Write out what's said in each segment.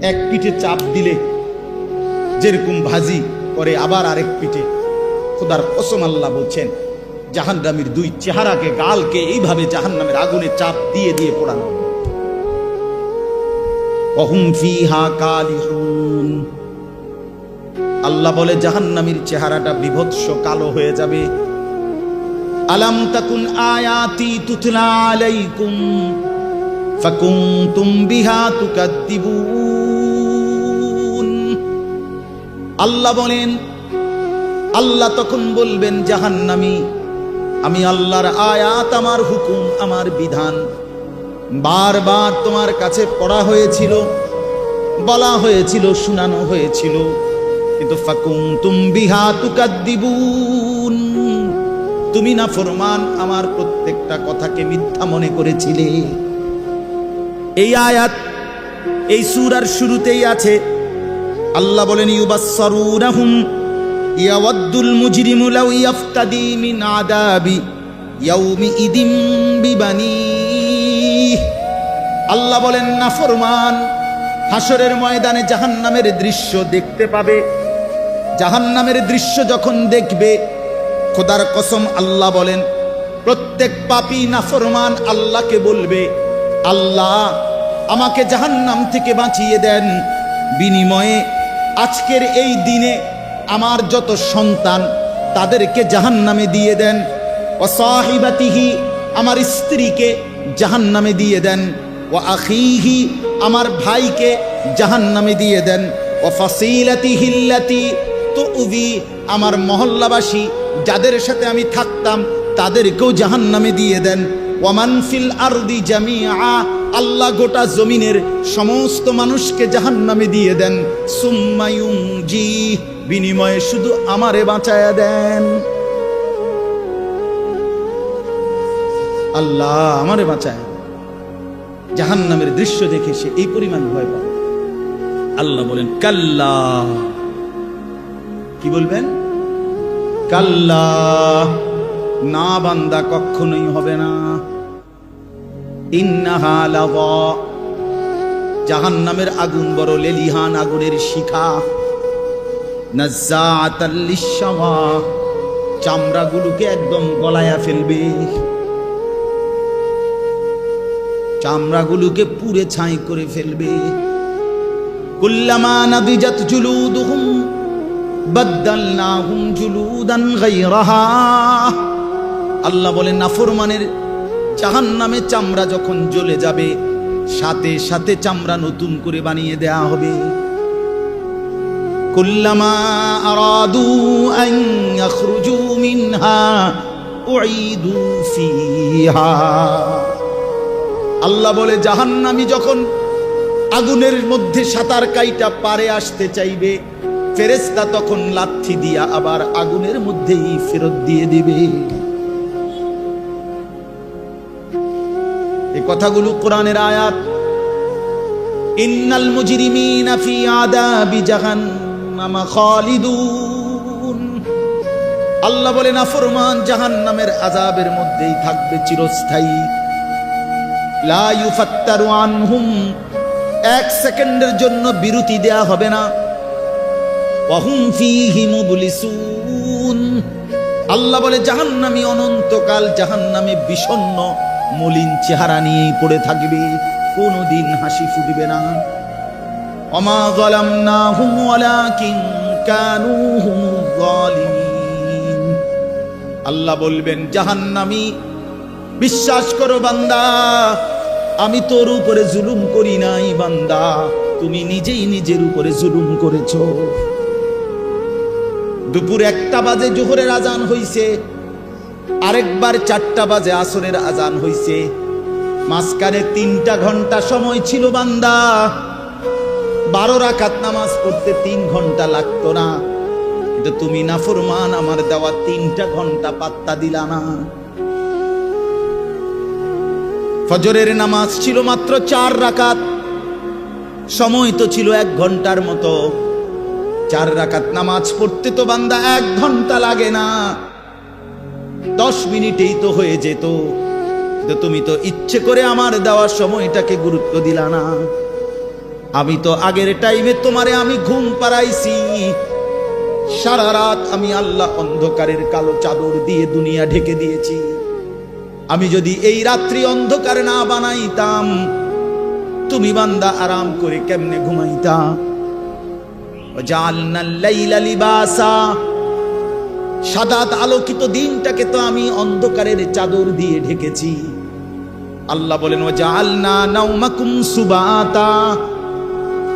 এক পিঠে চাপ দিলে যেরকম ভাজি করে আবার আরেক পিঠে, খোদার কসম আল্লাহ বলছেন জাহান্নামীর দুই চেহারাকে, গালকে এইভাবে জাহান্নামের আগুনে চাপ দিয়ে দিয়ে পোড়ানো। ওহুম ফিহা কালিহুন, আল্লাহ বলে জাহান্নামীর চেহারাটা বিভৎস কালো হয়ে যাবে। আলাম তাকুন আয়াতি তুতলা আলাইকুম ফাকুনতুম বিহা তুকাদ্দিবুন। আল্লাহ বলেন, আল্লাহ তখন বলবেন জাহান্নামী, আমি আল্লাহর আয়াত, আমার হুকুম, আমার বিধান বারবার তোমার কাছে পড়া হয়েছিল, বলা হয়েছিল, শোনানো হয়েছিল, কিন্তু ফাকুনতুম বিহা তুকাদ্দিবুন, তুমি নাফরমান, আমার প্রত্যেকটা কথাকে মিথ্যা মনে করেছিলে। এই আয়াত এই সূরার শুরুতেই আছে। আল্লাহ বলেন ইউবাসসারুনাহুম ইয়াওয়াদ্দুল মুজরিমু লাউ ইয়াফতাদি মিন আযাবি ইয়াউমি ইদিম বিবানিহি। আল্লাহ বলেন নাফরমান হাসরের ময়দানে জাহান্নামের দৃশ্য দেখতে পাবে। জাহান্নামের দৃশ্য যখন দেখবে, খোদার কসম আল্লাহ বলেন প্রত্যেক পাপী নাফরমান আল্লাহকে বলবে, আল্লাহ আমাকে জাহান্নাম থেকে বাঁচিয়ে দেন, বিনিময়ে আজকের এই দিনে আমার যত সন্তান তাদেরকে জাহান্নামে দিয়ে দেন, ওয়া সাহিবাতিহি আমার স্ত্রীকে জাহান্নামে দিয়ে দেন, ওয়া আখিহি আমার ভাইকে জাহান্নামে দিয়ে দেন, ওয়া ফাসিলাতিহি আল্লাতী তুযি আমার মহল্লাবাসী যাদের সাথে আমি থাকতাম তাদেরকেও জাহান্নামে দিয়ে দেন, ওয়া মান ফিল আরদি জামিআ আল্লাহ গোটা জমিনের সমস্ত মানুষকে জাহান্নামে দিয়ে দেন, সুম্মা ইউনজি বিনিময়ে শুধু আমারে বাঁচায়া দেন। আল্লাহ আমারে বাঁচায়। জাহান্নামের দৃশ্য দেখে সে এই পরিমাণ ভয় পাবে। আল্লাহ বলেন কাল্লা, কি বলবেন? কাল্লা, না বান্দা কখনোই হবে না। ইন্নাহা লাযা, জাহান্নামের আগুন বড় লেলিহান আগুনের শিখা, নাজ্জাআতাল লিশশাওয়া চামড়াগুলোকে একদম গলায়া ফেলবে, চামড়াগুলোকে পুড়ে ছাই করে ফেলবে। কুল্লামা নাদিজাত জুলুদুহুম বাদদালনাহুম জুলুদান গায়রাহা। আল্লাহ বলেন নাফরমানের জাহান্নামে চামড়া যখন জ্বলে যাবে, সাথে সাথে চামড়া নতুন করে বানিয়ে দেয়া হবে। কুল্লামা আরাদু আন ইয়াখরুজু মিনহা উঈদু ফিহা। আল্লাহ বলে জাহান্নামী যখন আগুনের মধ্যে সাঁতার কাইটা পারে আসতে চাইবে, ফেরেশতা তখন লাথি দিয়া আবার আগুনের মধ্যেই ফেরত দিয়ে দিবে। এই কথাগুলো কোরআনের আয়াত। ইন্নাল মুজরিমিনা ফি আযাবি জাহান্নাম খালিদুন। আল্লাহ বলে নাফরমান জাহান্নামের আযাবের মধ্যেই থাকবে চিরস্থায়ী। লা ইউফাত্তারু আনহুম, এক সেকেন্ডের জন্য বিরতি দেয়া হবে না। ওয়া হুম ফীহি মুবলিসুন। আল্লাহ বলে জাহান্নামী অনন্তকাল জাহান্নামে বিষণ্ণ মলিন চেহারা নিয়েই পড়ে থাকবে, কোনোদিন হাসি ফুটবে না। ওমা যালামনাহুম ওয়ালাকিন কানু হুমুয যালিমিন। আল্লাহ বলবেন জাহান্নামী, বিশ্বাস করো বান্দা, আমি তোর উপরে জুলুম করি নাই বান্দা, তুমি নিজেই নিজের উপরে জুলুম করেছো। দুপুর 1টা বাজে জোহরের আজান হইছে, আরেকবার 4টা বাজে আসরের আজান হইছে, মাঝখানে 3টা ঘন্টা সময় ছিল বান্দা। 12 রাকাত নামাজ পড়তে 3 ঘন্টা লাগতো না, কিন্তু তুমি নাফরমান আমার দেওয়া 3টা ঘন্টা পাত্তা দিলা না। ফজরের নামাজ ছিল মাত্র 4 রাকাত, সময় তো ছিল 1 ঘন্টার মতো। 4 রাকাত নামাজ পড়তে তো বান্দা 1 ঘন্টা লাগে না, 10 মিনিটেই তো হয়ে যেত। কিন্তু তুমি তো ইচ্ছে করে আমার দেওয়ার সময়টাকে গুরুত্ব দিলা না। আমি তো আগের টাইমে তোমারে আমি ঘুম পাড়াইছি, সারা রাত আমি আল্লাহ অন্ধকারের কালো চাদর দিয়ে দুনিয়া ঢেকে দিয়েছি। আমি যদি এই রাত্রি অন্ধকার না বানাইতাম, তুমি বান্দা আরাম করে কেমনে ঘুমাইতা? জাআলনাল লাইলা লিবাসা, সাদাত আলোকিত দিনটাকে তো আমি অন্ধকারের চাদর দিয়ে ঢেকেছি। আল্লাহ বলেন ওয়াজআলনা নাওমাকুম সুবাতা,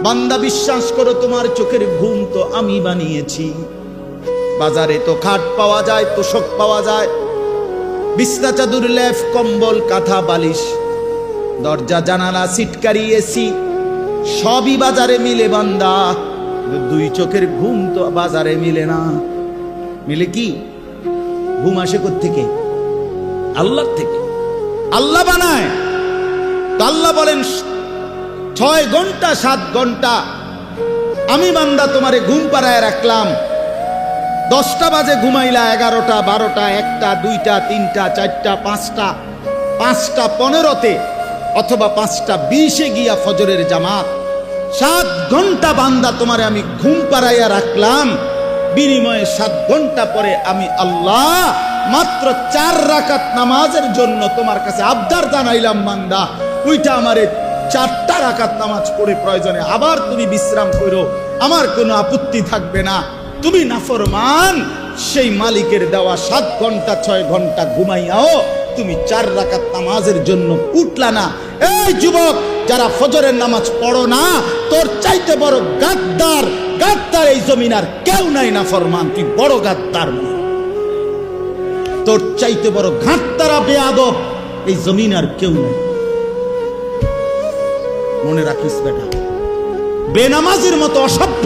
বান্দা বিশ্বাস করো তোমার চোখের ঘুম তো আমি বানিয়েছি। বাজারে তো খাট পাওয়া যায়, তোশক পাওয়া যায়, বিছনা চাদর লেফ কম্বল কাঁথা বালিশ, দরজা জানালা সিটকারি এসি সবই বাজারে মিলে বান্দা, দুই চোখের ঘুম তো বাজারে মিলে না। মিলে কি? ঘুম আসে কোত্থেকে? আল্লাহ থেকে। আল্লাহ বানায়। তো আল্লাহ বলেন 6 ঘন্টা 7 ঘন্টা আমি বান্দা তোমারে ঘুম পাড়ায় রাখলাম। 10টা বাজে ঘুমাইলা, 11টা 12টা 1টা 2টা 3টা 4টা 5টা 5টা 15তে অথবা 5টা 20-এ গিয়া ফজরের জামাত। 7 ঘন্টা বান্দা তোমারে আমি ঘুম পাড়াইয়া রাখলাম, বিনিময়ে 7 ঘন্টা পরে আমি আল্লাহ মাত্র 4 রাকাত নামাজের জন্য তোমার কাছে আবদার জানাইলাম, বান্দা ওইটা আমারে 4টা রাকাত নামাজ পড়ে প্রয়োজনে আবার তুমি বিশ্রাম করো, আমার কোনো আপত্তি থাকবে না। তুমি নাফরমান, সেই মালিকের দেওয়া 7 ঘন্টা 6 ঘন্টা ঘুমাইয়াও তুমি 4 রাকাত নামাজের জন্য উঠলা না। এই যুবক, যারা ফজরের নামাজ পড়ো না, তোর চাইতে বড় গাদ্দার এই জমিন আর কেউ নাই। নাফরমান, তুই বড় গাদ্দার, তোর চাইতে বড় ঘাটতারা বেয়াদব এই জমিন আর কেউ নাই। মনে রাখিস বেটা, বেনামাজির মতো অসভ্য,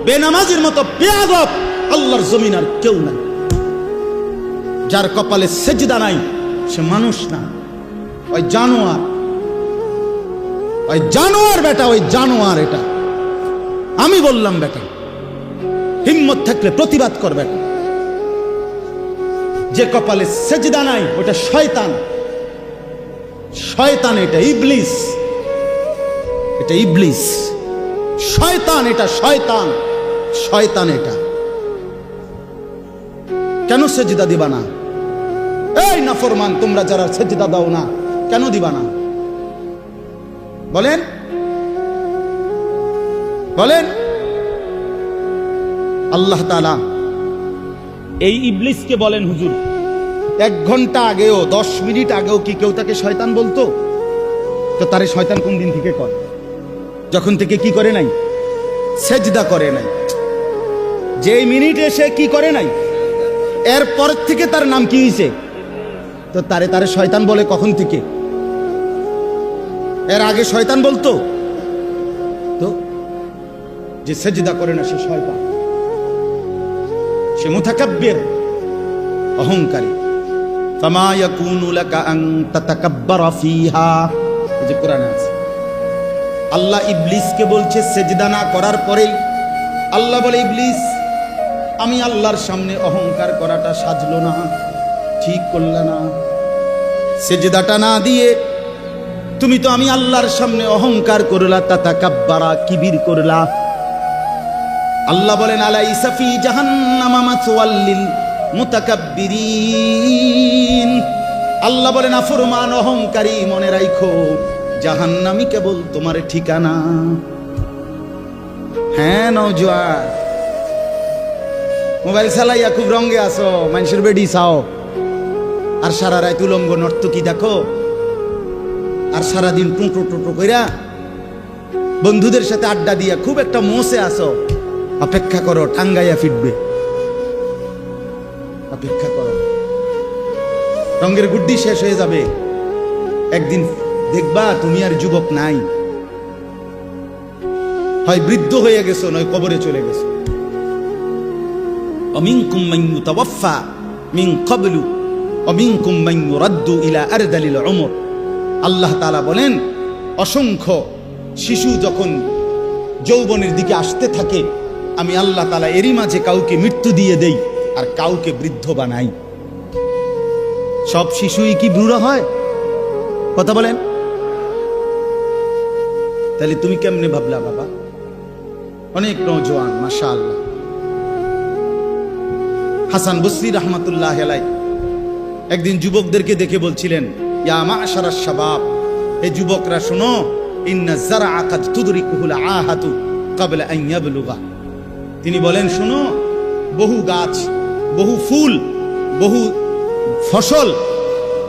বেনামাজির মতো বেয়াদব আল্লাহর জমিন আর কেউ নাই। যার কপালে সেজদা নাই সে মানুষ না, ওই জানোয়ার, ওই জানোয়ার বেটা, ওই জানোয়ার। এটা আমি বললাম বেটা, হিম্মত থাকলে প্রতিবাদ কর বেটা। যে কপালে সেজদা নাই ওটা শয়তান, শয়তান, এটা ইবলিস, এটা ইবলিস, শয়তান, এটা শয়তান, শয়তান। এটা কেন সেজদা দিবা না? এই নাফরমান, তোমরা যারা সেজদা দাও না, কেন দিবা না বলেন? বলেন। আল্লাহ তাআলা এই ইবলিসকে বলেন, হুজুর 1 ঘন্টা আগেও 10 মিনিট আগেও কি কেউ তাকে শয়তান বলতো? তো তারে শয়তান কোন দিন থেকে কর? যখন থেকে কি করে নাই? সেজদা করে নাই। যেই মিনিটে সে কি করে নাই, এরপর থেকে তার নাম কি হয়েছে? তো তারে শয়তান বলে কখন থেকে? এর আগে শয়তান বলতো? তো যে সেজদা করে না সে শয়তান, সে মুতাকাব্বির, অহংকারী। ফামা ইয়াকুনু লাকা আন তাতাকাব্বারা ফিহা, এই যে কোরআনে আছে। আল্লাহ ইবলিসকে বলছে সেজদা না করার পরেই আল্লাহ বলে, ইবলিস আমি আল্লাহর সামনে অহংকার করাটা সাজলো না, ঠিক করলা না। সেজদাটা না দিয়ে তুমি তো আমি আল্লাহর সামনে অহংকার করলা, তাতাকাব্বারা, কিবির করলা। আল্লাহ বলেন আলাইসা ফি জাহান্নামা মাসওয়াল লিল মুতাকাব্বিরিন। আল্লাহ বলেন নাফরমান, অহংকারী, মনে রাখো জাহান্নামই কেবল তোমার ঠিকানা। হ্যাঁ নওজোয়ান, মোবাইল চালাইয়া খুব রঙে আসো, মানুষের বেডি চাও, আর সারা রাত উলঙ্গ নর্তকী দেখো, আর সারাদিন টুঁটো টুঁটো কইরা বন্ধুদের সাথে আড্ডা দিয়া খুব একটা মোসে আসো। অপেক্ষা করো, টাঙ্গাইয়া ফিটবে, অপেক্ষা করো। রঙের গুড্ডি শেষ হয়ে যাবে, একদিন দেখবা তুমি আর যুবক নাই, হয় বৃদ্ধ হয়ে গেছো, নয় কবরে চলে গেছো। অমিনকুম মান ইউতাওয়াফা মিন ক্বাবলু ওয়া মিনকুম মান ইউরাদ্দু ইলা আরদালিল উমর। আল্লাহ তাআলা বলেন, অসংখ্য শিশু যখন যৌবনের দিকে আসতে থাকে, আমি আল্লাহ তাআলা এরই মাঝে কাউকে মৃত্যু দিয়ে দেই আর কাউকে বৃদ্ধ বানাই। সব শিশুই কি বুড়ো হয়? কথা বলেন। তাহলে তুমি কেমনে ভাবলা বাবা? অনেক নওজোয়ান মাশাআল্লাহ। হাসান বসরি রহমাতুল্লাহ আলাইহি একদিন যুবকদেরকে দেখে বলছিলেন, ইয়া মা'শারাশ শাবাব, হে যুবকরা শোনো, ইন্না যারআ কাদ তুদরিকুহুল আহাতু ক্বাবলা আন ইয়াবলুগা। তিনি বলেন, শোনো, বহু গাছ, বহু ফুল, বহু ফসল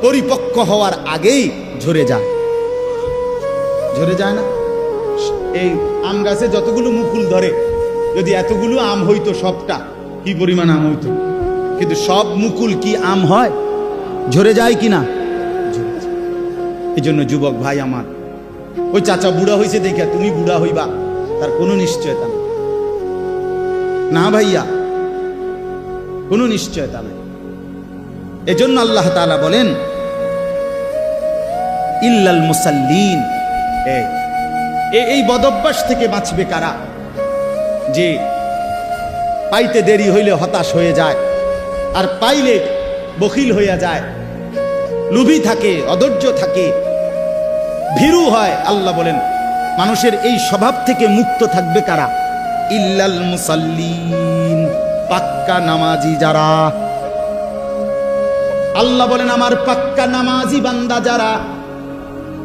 পরিপক্ক হওয়ার আগেই ঝরে যায়। ঝরে যায় না? এই আম গাছে যতগুলো মুকুল ধরে, যদি এতগুলো আম হইতো সবটা, কি পরিমাণ আম হইতো। কিন্তু সব মুকুল কি আম হয়? ঝরে যায় কিনা? এই জন্য যুবক ভাই আমার, ওই চাচা বুড়া হয়েছে দেখে তুমি বুড়া হইবা তার কোনো নিশ্চয়তা নেই। না ভাইয়া, কোনো নিশ্চয়তা নেই। এজন্য আল্লাহ তাআলা বলেন, ইল্লাল মুসাল্লিন। এই বদভ্যাস থেকে বাঁচবে কারা? যে পাইতে দেরি হইলে হতাশ হয়ে যায়, আর পাইলে বখিল হইয়া যায়, লোভী থাকে, অধৈর্য থাকে, ভীরু হয়। আল্লাহ বলেন, মানুষের এই স্বভাব থেকে মুক্ত থাকবে কারা? ইল্লাল মুসাল্লিন, পাক্কা নামাজি যারা। আল্লাহ বলেন, আমার পাক্কা নামাজি বান্দা যারা,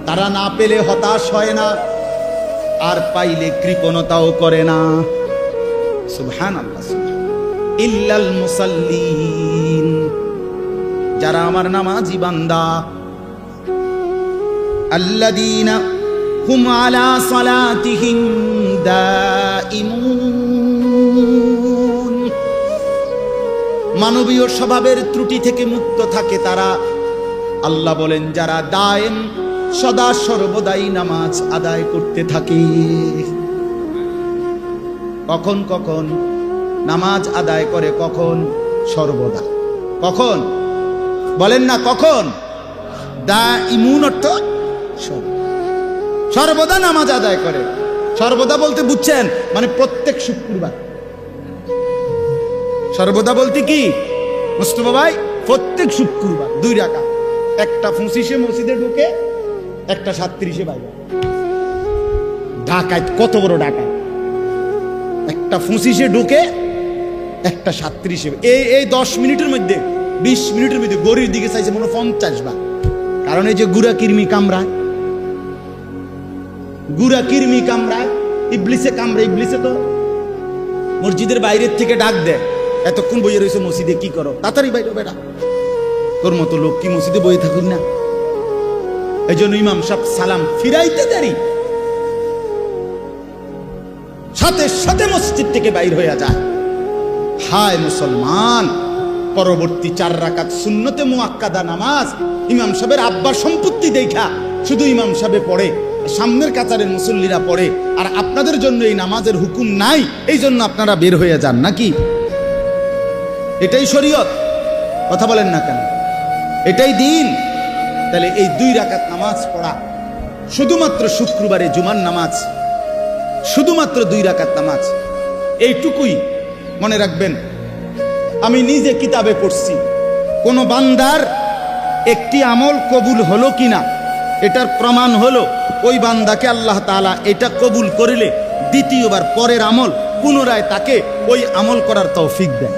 তারা না পেলে হতাশ হয় না, আর পাইলে কৃপণতাও করে না। সুবহানাল্লাহ। ইল্লাল মুসাল্লিন, যারা আমার নামাজি বান্দা। আল্লাযীনা হুম আলা সালাতিহিম দাঈমুন, মানবীয় স্বভাবের ত্রুটি থেকে মুক্ত থাকে তারা। আল্লাহ বলেন, যারা দায়েম, সদা সর্বদাই নামাজ আদায় করতে থাকে। কখন কখন নামাজ আদায় করে? কখন? সর্বদা। কখন বলেন না? কখন? দাঈমুন অর্থ সর্বদা নামাজ আদায় করে। সর্বদা বলতে বুঝছেন মানে প্রত্যেক শুক্রবার। সর্বদা বলতে কি মুস্তফা ভাই? প্রত্যেক শুক্রবার 2 রাকাত, একটা 25-এ মসজিদে ঢুকে, একটা 37-এ বাইরে। ঢাকায় কত বড় ঢাকা! একটা 25-এ ঢুকে, একটা 37-এ। এই 10 মিনিটের মধ্যে, 20 মিনিটের মধ্যে গড়ির দিকে চাইছে মনে 50 বার। কারণ এই যে গুড়া কিরমি কামড়ায়, গুড়া কিরমি কামড়ায়, ইবলিসে কামড়ায়। ইবলিসে তো মসজিদের বাইরের থেকে ডাক দেয়, এতক্ষণ বইয়ে রয়েছে মসজিদে, কি করো? তাড়াতাড়ি বাইরে বেটা, তোর মতো লোক কি মসজিদে বইয়ে থাকুন না? এই জন্য ইমাম সাহেব সালাম ফিরাইতে দেরি, সাথে সাথে মসজিদ থেকে বাইর হয়ে যায়। হায় মুসলমান, পরবর্তী 4 রাকাত সুন্নতে মুআক্কাদা নামাজ ইমাম সাহেবের আব্বার সম্পত্তি দেখা শুধু ইমাম সাহেবে পড়ে, সামনের কাতারের মুসল্লিরা পড়ে, আর আপনাদের জন্য এই নামাজের হুকুম নাই, এই জন্য আপনারা বের হয়ে যান নাকি? এটাই শরীয়ত? কথা বলেন না কেন? এটাই দিন? তাহলে এই 2 রাকাত নামাজ পড়া, শুধুমাত্র শুক্রবারে জুমার নামাজ, শুধুমাত্র 2 রাকাত নামাজ, এইটুকুই মনে রাখবেন। আমি নিজে কিতাবে পড়ছি, কোন বান্দার একটি আমল কবুল হলো কিনা এটার প্রমাণ হলো ওই বান্দাকে আল্লাহ তাআলা এটা কবুল করিলে দ্বিতীয়বার পরের আমল পুনরায় তাকে ওই আমল করার তৌফিক দেয়।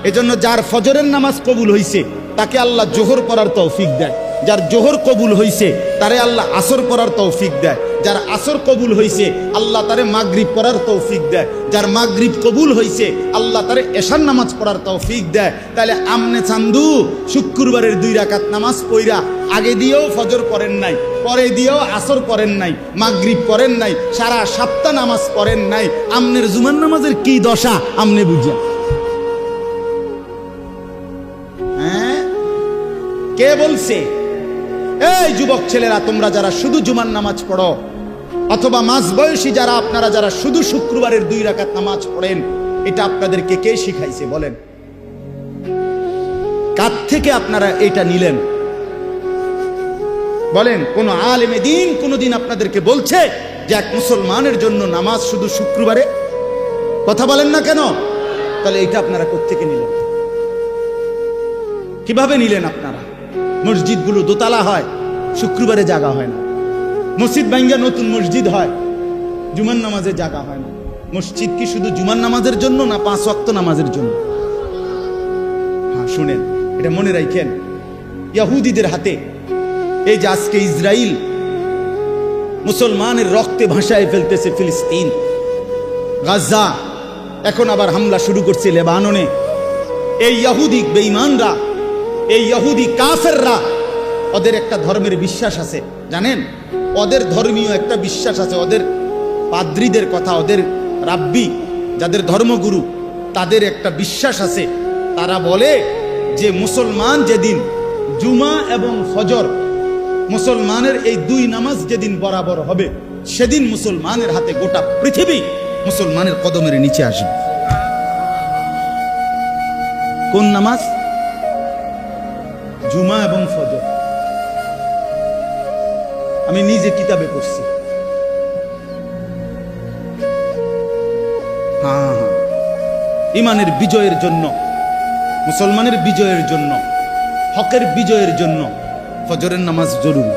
এজন্য যার ফজরের নামাজ কবুল হইছে তাকে আল্লাহ জোহর পড়ার তৌফিক দেয়, যার জোহর কবুল হইছে তারে আল্লাহ আসর পড়ার তৌফিক দেয়, যার আসর কবুল হইছে আল্লাহ তারে মাগরিব পড়ার তৌফিক দেয়, যার মাগরিব কবুল হইছে আল্লাহ তারে এশার নামাজ পড়ার তৌফিক দেয়। তাহলে আমনে চান্দু শুক্রবারের 2 রাকাত নামাজ পইরা আগে দিয়েও ফজর পড়েন নাই, পরে দিয়েও আসর পড়েন নাই, মাগরিব পড়েন নাই, সারা সপ্তাহ নামাজ পড়েন নাই, আমনের জুমার নামাজের কি দশা আমনে বুঝা? হ্যাঁ, কে বলছে? এই যুবক ছেলেরা, তোমরা যারা শুধু জুমার নামাজ পড়ো, অথবা মাঝবয়সী যারা, আপনারা যারা শুধু শুক্রবারের 2 রাকাত নামাজ পড়েন, এটা আপনাদেরকে কে শিখাইছে বলেন? কার থেকে আপনারা এটা নিলেন বলেন? কোন আলেমে দ্বীন কোনদিন আপনাদেরকে বলছে যে এক মুসলমানের জন্য নামাজ শুধু শুক্রবারে? কথা বলেন না কেন? তাহলে এটা আপনারা কোত্থেকে নিলেন? কিভাবে নিলেন আপনারা? মসজিদগুলো দোতলা হয়, শুক্রবারে জাগা হয় না। মসজিদ ভাঙ্গা নতুন মসজিদ হয়, জুমার নামাজে জায়গা হয় না। মসজিদ কি শুধু জুমার নামাজের জন্য না 5 ওয়াক্ত নামাজের জন্য? হ্যাঁ, শুনেন, এটা মনে রাখেন। ইহুদিদের হাতে এই যে আজকে ইসরায়েল মুসলমানের রক্তে ভাসায় ফেলতেছে ফিলিস্তিন, গাজা, এখন আবার হামলা শুরু করছে লেবাননে। এই ইহুদি বেঈমানরা, এই ইহুদি কাফেররা, ওদের একটা ধর্মের বিশ্বাস আছে, জানেন? ওদের ধর্মীয় একটা বিশ্বাস আছে। ওদের পাদ্রীদের কথা, ওদের রাব্বি যাদের ধর্মগুরু, তাদের একটা বিশ্বাস আছে। তারা বলে যে মুসলমান যেদিন জুমা এবং ফজর, মুসলমানের এই 2 নামাজ যেদিন বরাবর হবে, সেদিন মুসলমানের হাতে গোটা পৃথিবী মুসলমানের কদমের নিচে আসবে। কোন নামাজ? জুমা এবং ফজর। আমি নিজে কিতাবে পড়ছি। হ্যাঁ, ইমানের বিজয়ের জন্য, মুসলমানের বিজয়ের জন্য, হকের বিজয়ের জন্য ফজরের নামাজ জরুরি।